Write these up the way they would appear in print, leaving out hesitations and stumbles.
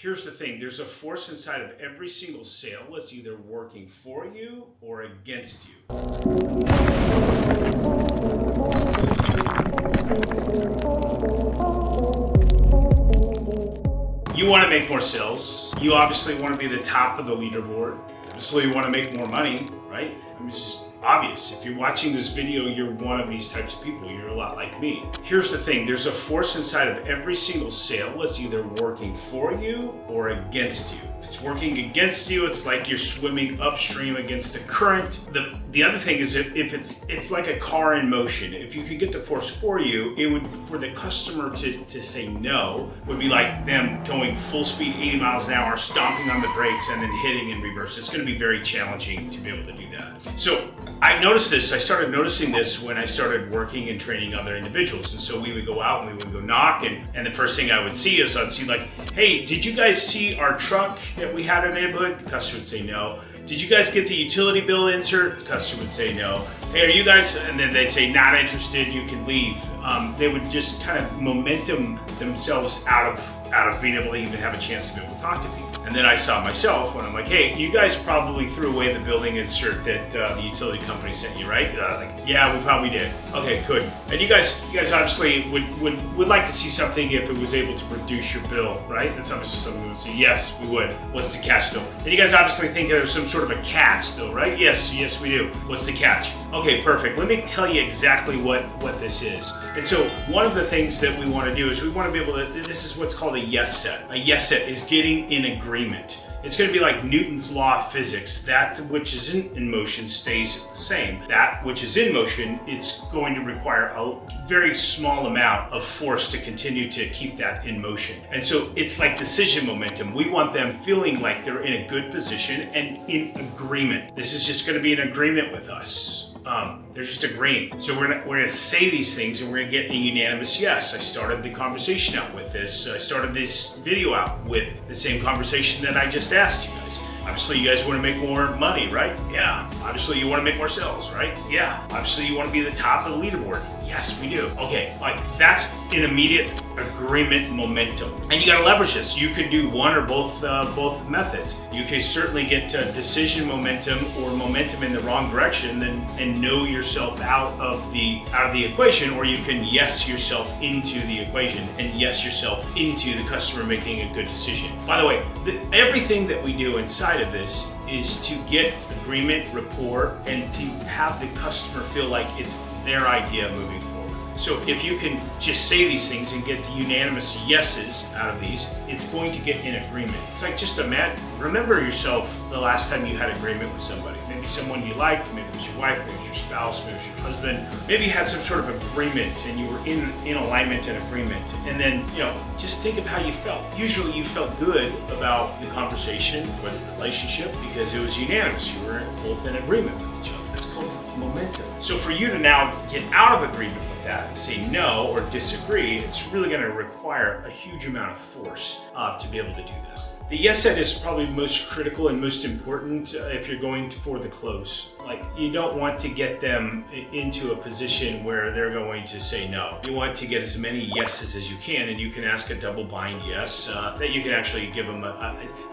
Here's the thing, there's a force inside of every single sale that's either working for you or against you. You want to make more sales. You obviously want to be the top of the leaderboard. Obviously you want to make more money, right? I mean, it's just obvious. If you're watching this video, you're one of these types of people. You're a lot like me. Here's the thing, there's a force inside of every single sale that's either working for you or against you. If it's working against you, it's like you're swimming upstream against the current. The other thing is if it's like a car in motion. If you could get the force for you, it would, for the customer to say no, would be like them going full speed 80 miles an hour, stomping on the brakes and then hitting in reverse. It's going to be very challenging to be able to do that. So I noticed this, I started noticing this when I started working and training other individuals. And so we would go out and we would go knock, and the first thing I would see is I'd see like, hey, did you guys see our truck that we had in the neighborhood? The customer would say no. Did you guys get the utility bill insert? The customer would say no. Hey, are you guys, and then they'd say not interested, you can leave. They would just kind of momentum themselves out of being able to even have a chance to be able to talk to people. And then I saw myself when I'm like, hey, you guys probably threw away the building insert that the utility company sent you, right? Like, yeah, we probably did. Okay, good. And you guys obviously would like to see something if it was able to reduce your bill, right? That's obviously something we would say, yes, we would. What's the catch though? And you guys obviously think there's some sort of a catch though, right? Yes, we do. What's the catch? Okay, perfect. Let me tell you exactly what this is. And so one of the things that we want to do is we want to be able to, this is what's called a yes set. A yes set is getting in agreement. It's going to be like Newton's law of physics. That which is in motion stays the same. That which is in motion, it's going to require a very small amount of force to continue to keep that in motion. And so it's like decision momentum. We want them feeling like they're in a good position and in agreement. This is just going to be in agreement with us. They're just agreeing. So we're gonna say these things and we're gonna get a unanimous yes. I started the conversation out with this. I started this video out with the same conversation that I just asked you guys. Obviously you guys want to make more money, right? Yeah. Obviously you want to make more sales, right? Yeah. Obviously you want to be the top of the leaderboard. Yes, we do. Okay, like that's an immediate agreement momentum. And you gotta leverage this. You could do one or both methods. You can certainly get decision momentum or momentum in the wrong direction and know yourself out of the equation, or you can yes yourself into the equation and yes yourself into the customer making a good decision. By the way, everything that we do inside of this is to get agreement, rapport, and to have the customer feel like it's their idea moving forward. So if you can just say these things and get the unanimous yeses out of these, it's going to get in agreement. It's like just remember yourself the last time you had agreement with somebody. Maybe someone you liked, maybe it was your wife, maybe it was your spouse, maybe it was your husband. Maybe you had some sort of agreement and you were in alignment and agreement. And then, just think of how you felt. Usually you felt good about the conversation or the relationship because it was unanimous. You were both in agreement with each other. That's called momentum. So for you to now get out of agreement with that and say no or disagree, it's really going to require a huge amount of force to be able to do this. The yes set is probably most critical and most important if you're going for the close. Like, you don't want to get them into a position where they're going to say no. You want to get as many yeses as you can, and you can ask a double bind yes that you can actually give them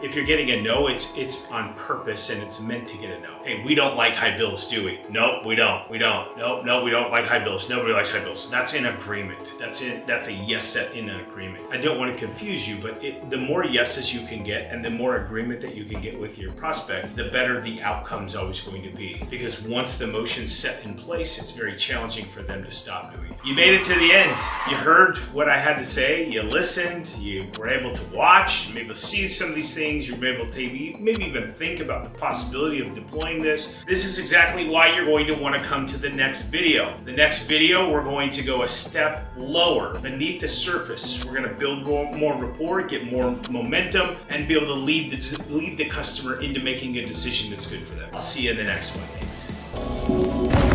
if you're getting a no, it's on purpose and it's meant to get a no. Hey, we don't like high bills, do we? Nope, we don't. No, we don't like high bills. Nobody likes high bills. That's in agreement. That's a yes set in an agreement. I don't want to confuse you, but the more yeses you can get and the more agreement that you can get with your prospect, the better the outcome's always going to be. Because once the motion's set in place, it's very challenging for them to stop doing it. You made it to the end. You heard what I had to say. You listened. You were able to watch. You were able to see some of these things. You were able to maybe even think about the possibility of deploying this. This is exactly why you're going to want to come to the next video. The next video, we're going to go a step lower, beneath the surface. We're going to build more rapport, get more momentum, and be able to lead the customer into making a decision that's good for them. I'll see you in the next one. Thanks.